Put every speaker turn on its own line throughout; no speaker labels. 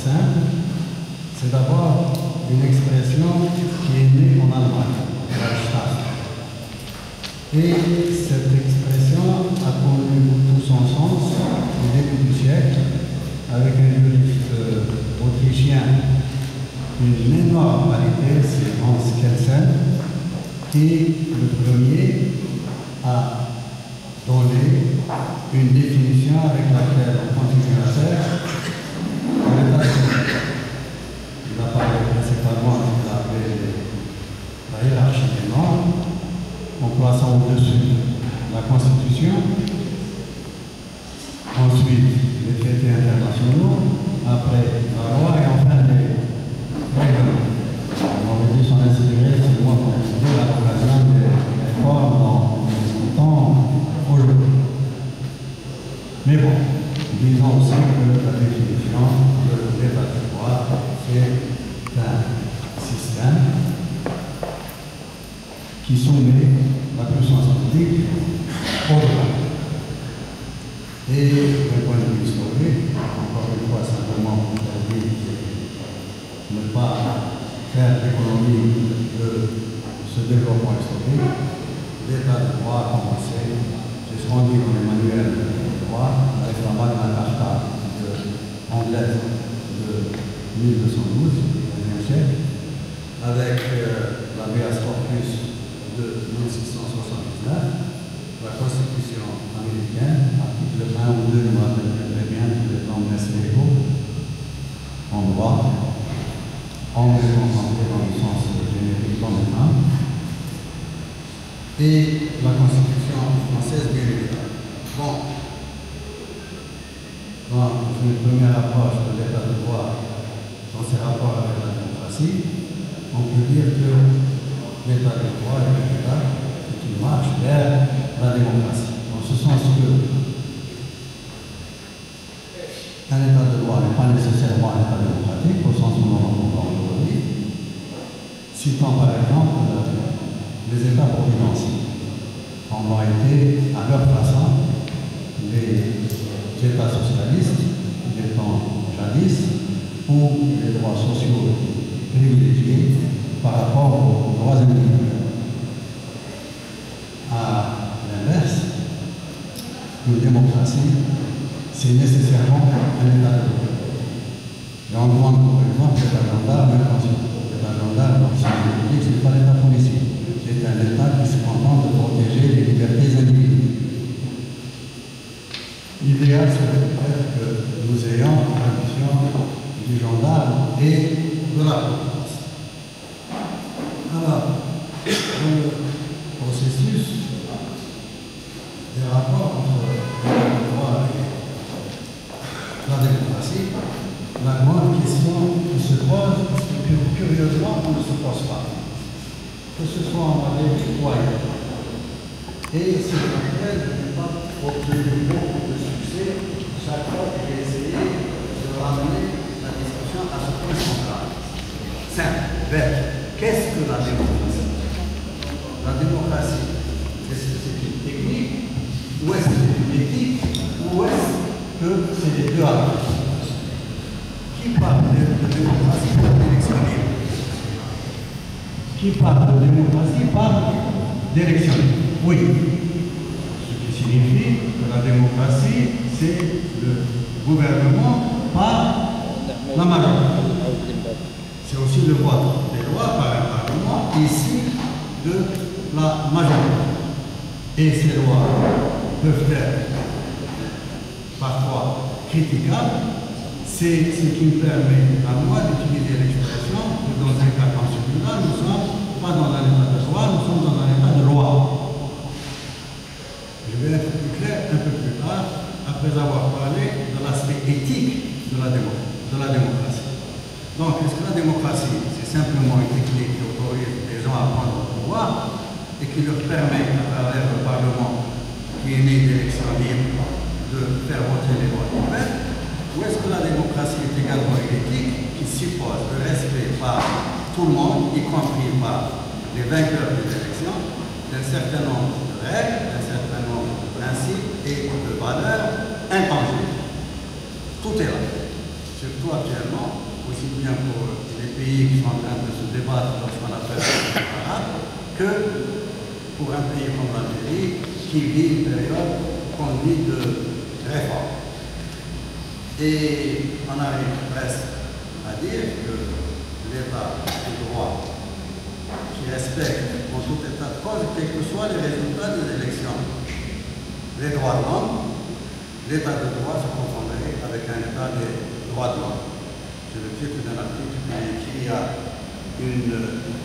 simple. C'est d'abord une expression qui est née en Allemagne, Reichstag. Et cette expression a connu tout son sens au début du siècle, avec un juriste autrichien d'une énorme qualité, c'est Hans Kelsen, qui, le premier, a donné une définition avec laquelle on continue à faire l'état civil. Il a parlé principalement de la hiérarchie des normes, en plaçant au-dessus la Constitution, ensuite les traités internationaux, après la loi et enfin les règlements. On aurait dû s'en inspirer, c'est moi pour dire, à l'occasion des réformes dont nous discutons aujourd'hui. Mais bon, disons aussi que la définition de l'état de droit, c'est un système qui soumet la puissance publique au droit. Et d'un point de vue historique, encore une fois, simplement pour dire ne pas faire l'économie de ce développement historique, l'état de droit a commencé, c'est ce qu'on dit dans les manuels de droit, avec la Magna Carta anglaise de 1212, du XIe siècle, avec l'habeas corpus de 1679, la Constitution américaine, article 1 ou 2, je me rappelle très bien, tous les temps légaux, en droit, en concentré dans le sens générique dans les mains, et la Constitution française, bien évidemment. Bon, dans une première approche de l'état de droit, dans ses rapports avec la démocratie, on peut dire que l'état de droit c'est une marche vers la démocratie. En ce sens que un état de droit n'est pas nécessairement un état démocratique, au sens où on l'entend aujourd'hui. Citant par exemple les états providentiels. On a été à leur façon les états socialistes des temps jadis où les droits sociaux privilégiés par rapport aux droits individuels. À l'inverse, une démocratie, c'est nécessairement un état de droit. Et on demande par exemple l'état gendarme, l'état gendarme dans le sens juridique, ce n'est pas l'état policier. C'est un état qui se contente de protéger les libertés individuelles. L'idéal serait peut-être que nous ayons la tradition du gendarme et de la police. Alors, le processus des rapports entre l'état de droit et la démocratie, la grande question qui se pose, parce que curieusement, on ne se pose pas, que ce soit en matière citoyenne. Et c'est pour lequel je n'ai pas obtenu beaucoup de succès chaque fois que j'ai essayé de ramener la discussion à ce point central. Simple, bête. Qu'est-ce que la démocratie? La démocratie, est-ce que c'est une technique, ou est-ce que c'est une éthique, ou est-ce que c'est les deux à la fois? Qui parle de démocratie parle d'élection libre. Qui parle de démocratie parle d'élection libre. Oui. Ce qui signifie que la démocratie, c'est le gouvernement par la majorité. C'est aussi le vote des lois par un parlement issu de la majorité. Et ces lois peuvent être parfois critiquables. C'est ce qui me permet à moi d'utiliser l'expression que dans un cas comme celui-là, nous ne sommes pas dans un état de droit, nous sommes dans un état de loi. Je vais être plus clair un peu plus tard, après avoir parlé de l'aspect éthique de la démocratie. Donc, est-ce que la démocratie, c'est simplement une technique qui autorise les gens à prendre le pouvoir et qui leur permet, à travers le Parlement, qui est né d'élections libres, de faire voter les lois du peuple? Ou est-ce que la démocratie est également une éthique qui suppose le respect par tout le monde, y compris par les vainqueurs des élections, d'un certain nombre de règles, d'un certain nombre de principes et de valeurs intangibles? Tout est là. surtout actuellement, aussi bien pour les pays qui sont en train de se débattre dans ce qu'on appelle le arabe, que pour un pays comme l'Algérie qui vit une période qu'on dit de réforme. Et on arrive presque à dire que l'État de droit qui respecte en tout état de cause, quels que soient les résultats des élections, les droits de l'homme, l'État de droit se confondrait avec un État des droits de l'homme. C'est le titre d'un article que j'ai écrit il y a une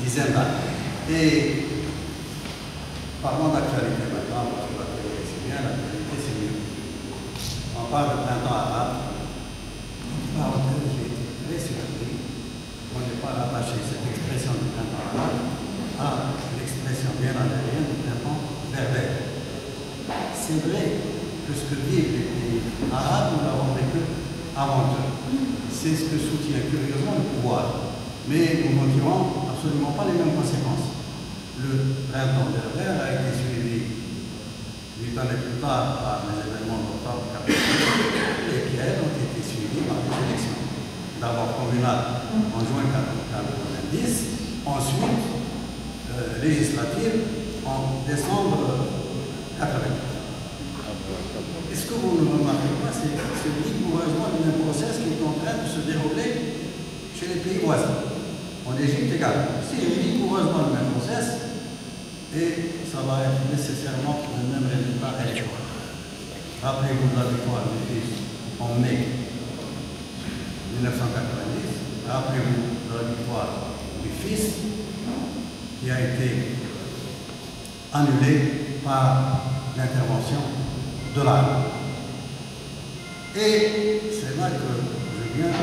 dizaine d'années. Et parlons d'actualité maintenant, parce que la télé c'est bien, l'actualité c'est mieux. On parle de printemps arabe. Parenthèse, j'ai été très surpris qu'on n'ait pas rattaché cette expression du printemps arabe à l'expression bien algérienne du printemps berbère. C'est vrai que ce que vivent les pays arabes, nous l'avons vécu avant eux. C'est ce que soutient curieusement le pouvoir. Mais nous n'en tirons absolument pas les mêmes conséquences. Le printemps berbère a été suivi 8 années plus tard par les événements d'octobre 1990 et qui, elles, ont été suivis par des élections. D'abord communales en juin 1990, ensuite législatives en décembre 1980. Est-ce que vous ne remarquez pas, c'est le découragement du même process qui est en train de se dérouler chez les pays voisins. En Égypte également. Si le découragement du même process, et ça va être nécessairement le même résultat électoral. Rappelez-vous de la victoire du fils en mai 1990. Rappelez-vous de la victoire du fils qui a été annulée par l'intervention de l'armée. Et c'est là que je viens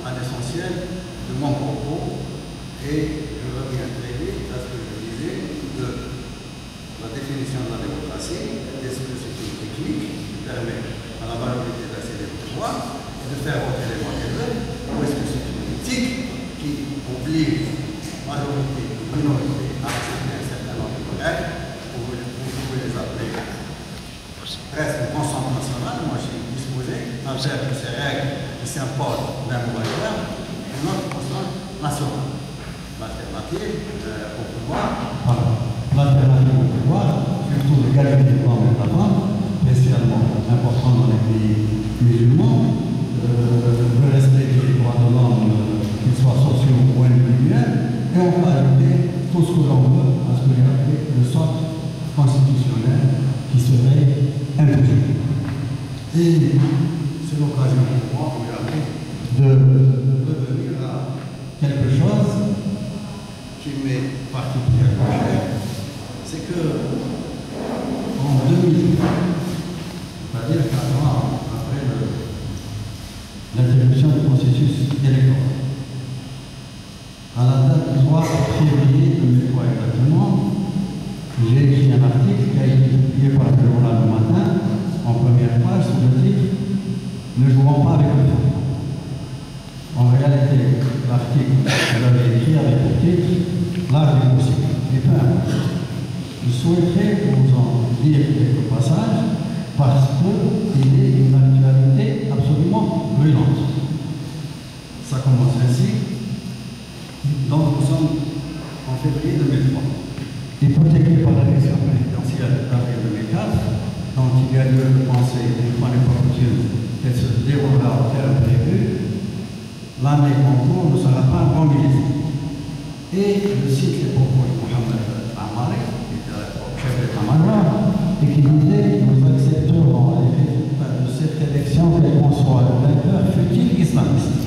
à l'essentiel de mon propos et je reviens très vite à ce que je disais de la définition de la démocratie. Est-ce que c'est une technique qui permet à la majorité d'accéder au pouvoir et de faire voter les moins élevés, ou est-ce que c'est une éthique qui oblige la majorité et la minorité à accepter un certain nombre de règles? Vous pouvez les appeler presque une constante nationale. Moi, je suis disposé à faire que ces règles qui s'imposent d'un mauvais terme une autre constante nationale. L'alternative au pouvoir.
Voilà. L'alternative au pouvoir, surtout l'égalité des droits de la femme, spécialement important dans les pays musulmans, le respect des droits de l'homme, qu'ils soient sociaux ou individuels, et on va ajouter tout ce que l'on veut à ce que j'ai appelé le socle constitutionnel qui serait imposé. Et c'est l'occasion pour moi de revenir à quelque chose qui m'est particulièrement cher, c'est que en 2000, c'est-à-dire 4 ans après l'interruption du processus électoral, à la date du 3 février 2003 exactement, j'ai écrit un article qui a été publié par le journal Le Matin en première page sous le titre « Ne jouons pas avec le feu ». En réalité, l'article que j'avais écrit avait pour titre « L'art du possible ». Et peu importe. Je souhaiterais vous en dire quelques passages parce qu'il est une actualité absolument brûlante. Ça commence ainsi. Donc nous sommes en février 2003. Hypothéqué par l'élection présidentielle d'avril 2004, dont il y a lieu de penser, une fois n'est pas coutume, qu'elle se déroulera au terme prévu, l'année en cours ne sera pas mobilisée. Et je cite les propos de Mohamed Amari, qui était à l'époque chef d'état-major, et qui disait « Nous accepterons les résultats de cette élection quel qu'en soit le vainqueur, fut-il islamiste ».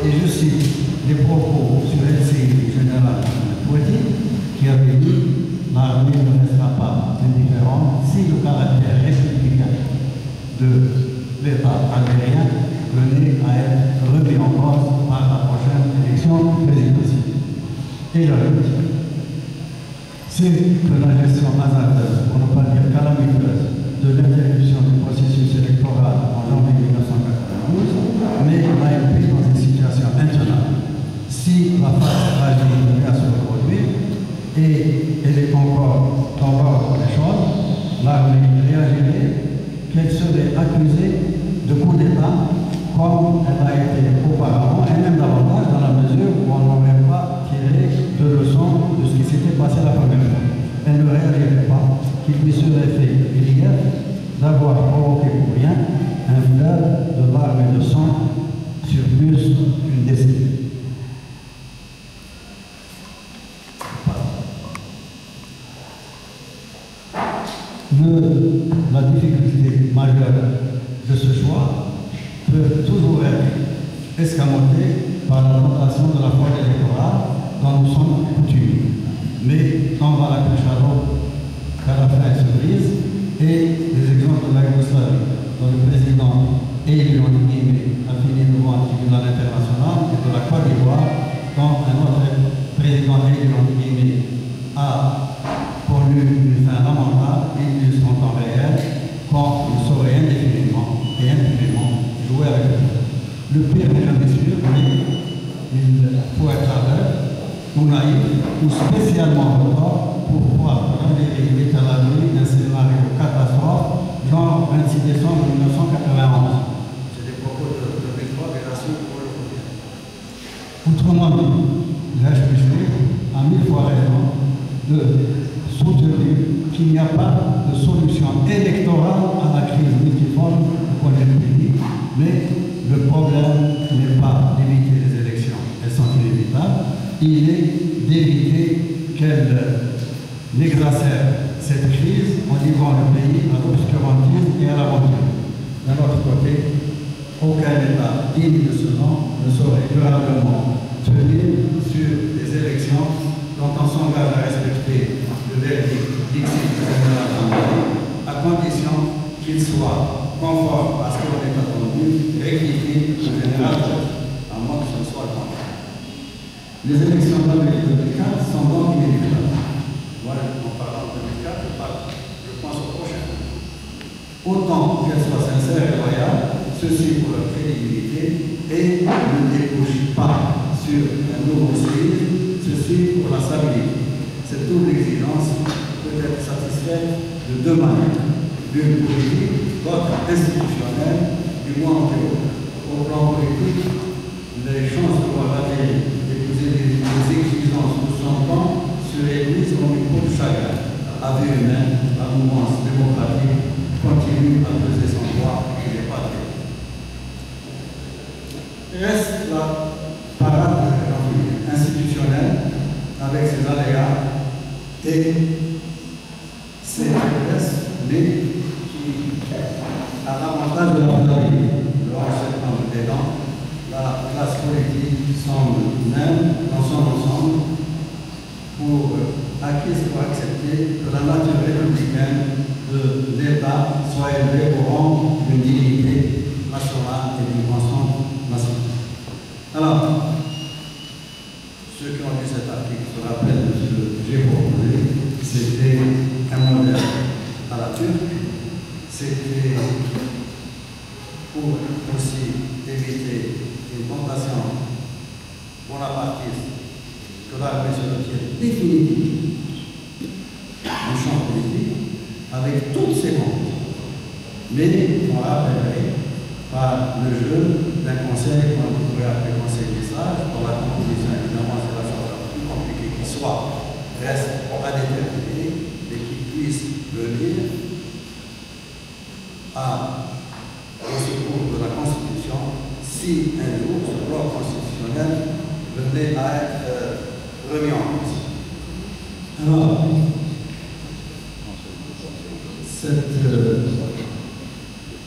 Et je cite les propos sur LCI du général Pouety, qui avait dit « L'armée ne restera pas indifférente si le caractère républicain de l'État algérien venait à être remis en cause par la prochaine élection présidentielle. » Et j'ajoute, c'est que la gestion hasardeuse, pour ne pas dire calamiteuse, de l'interruption du processus électoral en janvier 1992 met l'ANP dans une situation intenable. Si la phase tragique devait se reproduire, et elle est encore dans les choses, l'armée réagirait qu'elle serait accusée de coup d'État comme elle a été auparavant, et même davantage dans la mesure où on n'aurait pas tiré de leçons de ce qui s'était passé la première fois. Elle ne réagirait pas qu'il lui serait fait grief d'avoir provoqué pour rien un fleuve de larmes et de sang sur plus d'une décennie. La difficulté majeure de ce choix peut toujours être escamotée par la notation de la fraude électorale dont nous sommes coutumes. Mais on va la couche à l'eau qu'à la fin se brise, et les exemples de la Yougoslavie, dont le président élu en guillemets a fini devant un tribunal international, et de la Côte d'Ivoire, dont un autre président élu en guillemets a connu une fin lamentable et illustre en temps réel, quand il saurait indéfiniment et impunément jouer avec eux. Le pire n'est jamais sûr, mais il faut être aveugle ou naïf ou spécialement retard pour croire que l'Amérique est à la nuit d'un scénario catastrophe, genre 26 décembre 1991. C'est des propos de mes trois générations pour le côté. Autrement dit, l'HPC a 1000 fois raison de soutenir qu'il n'y a pas de solution électorale à la crise multiforme que connaît le pays, mais le problème n'est pas d'éviter les élections, elles sont inévitables, il est d'éviter qu'elles n'exacerbent cette crise en livrant le pays à l'obscurantisme et à l'aventure. D'un autre côté, aucun État digne de ce nom ne saurait durablement tenir sur des élections dont on s'engage à respecter le verdict dixit de l'Assemblée, à condition qu'il soit conforme à ce que l'on est attendu, rectifié en général, à moins que ce ne soit le contraire. Les élections d'Amérique 2004 sont donc inévitables. Voilà, en parlant de 2004, je pense au prochain. Autant qu'elles soient sincères et loyales, ceci pour leur crédibilité, et ne débouche pas sur un nouveau cycle, ceci pour la stabilité. Cette double exigence peut être satisfaite de deux manières. L'une politique, l'autre institutionnelle, du moins en théorie. Au plan politique, les chances de voir la vie d'épouser des exigences de son temps se réduisent comme une peau de chagrin. À vue humaine, la mouvance démocratique continue à peser son poids et n'est pas fait. Reste la parade institutionnelle avec ses aléas et ses faiblesses, mais qui a l'avantage de la pluralité. Le 11 septembre aidant, la classe politique semble même dans son ensemble pour acquise pour accepter que la nature républicaine de l'État soit élevée au rang d'une dignité nationale et d'une conscience nationale. Alors, ceux qui ont lu cet article se rappellent de ce que j'ai proposé. C'était un modèle à la turque. C'était pour aussi éviter une tentation bonapartiste que l'armée se retire définitivement du champ politique avec toutes ses comptes. Mais on rappellerait par le jeu d'un conseil qu'on pourrait appeler conseil des sages, dont la composition évidemment c'est la chose la plus compliquée qui soit, reste à déterminer et qui puisse venir au secours de la Constitution si un jour ce bloc constitutionnel venait à être remis en cause. Alors, cet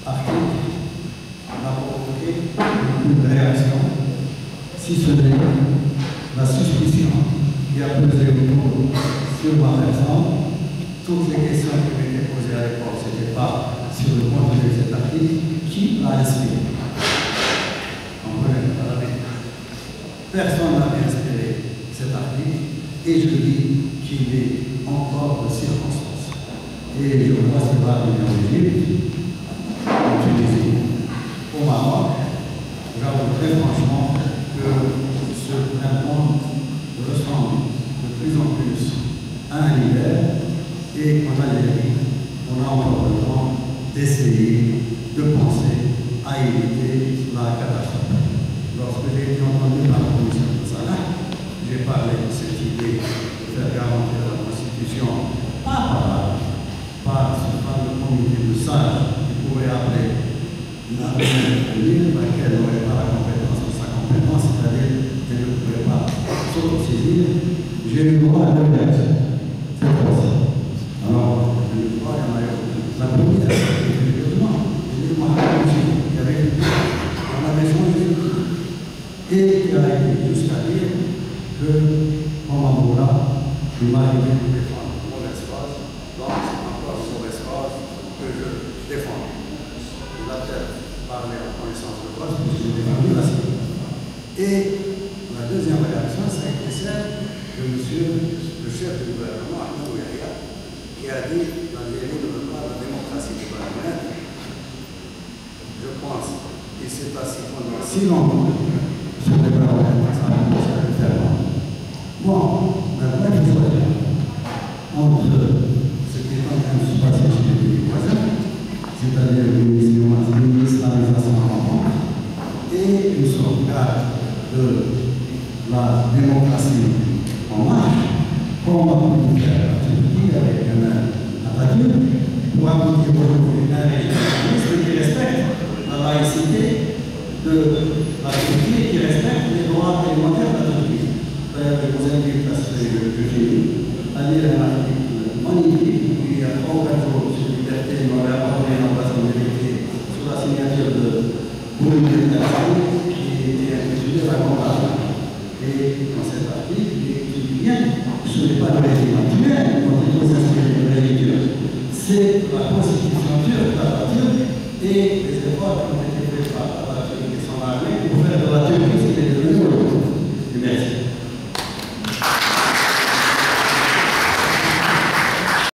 article a provoqué une réaction, si ce n'est la suspicion qui a pesé autour sur ma personne. Toutes les questions qui m'étaient posées à l'époque, ce n'était pas sur le contenu de cet article, qui l'a inspiré. Personne n'a inspiré cet article, et je dis qu'il est encore de circonstance. Et je vois ce qui va arriver en Égypte, en Tunisie, au Maroc. J'avoue très franchement que ce printemps ressemble de plus en plus à un hiver, et qu'en Algérie, on a encore le temps d'essayer de penser à éviter la été entendu par la commission de Salah. J'ai parlé de cette idée de faire garantir la Constitution par ce fameux comité de sages qui pourrait appeler la commune laquelle n'aurait pas la compétence de sa compétence, c'est-à-dire qu'elle ne pourrait pas s'autosaisir. J'ai eu droit à deux lettres. C'est pour ça. Alors, j'ai eu droit à la première, effectivement, j'ai eu droit à la commission qui avait on avait changé et il a été jusqu'à dire que, en Angola, il m'a arrivé de défendre une mauvaise cause, donc c'est encore une mauvaise cause que je défends. Il a peut-être parlé en connaissance de cause, mais j'ai défendu la cible. Et la deuxième réaction, ça a été celle de monsieur le chef du gouvernement, Ahmed Yahya, qui a dit dans les lignes de la démocratie du Parlement, je pense qu'il s'est assis pendant si longtemps sur les bras ça a commencé à le faire. Bon, maintenant il faut choisir entre ce qui est en train de se passer chez les pays voisins, c'est-à-dire l'islamisation rampante, et une sauvegarde de la démocratie en marche, comme on peut faire la Turquie avec un Atatürk, pour aboutir aujourd'hui à un régime qui respecte la laïcité de la Turquie et qui respecte les droits élémentaires de la Turquie. D'ailleurs, je vous invite à ce que je finis, à lire un article magnifique il y a 3 ou 4 jours sur Liberté, il m'avait apporté une ambassade de vérité sur la signature de Boumediene Tassali qui était intitulé La Comparaison. Et dans cet article, il dit bien, ce n'est pas le régime actuel dont il faut s'inspirer de religieux, c'est la constitution turque, la turque et les efforts qui ont été faits par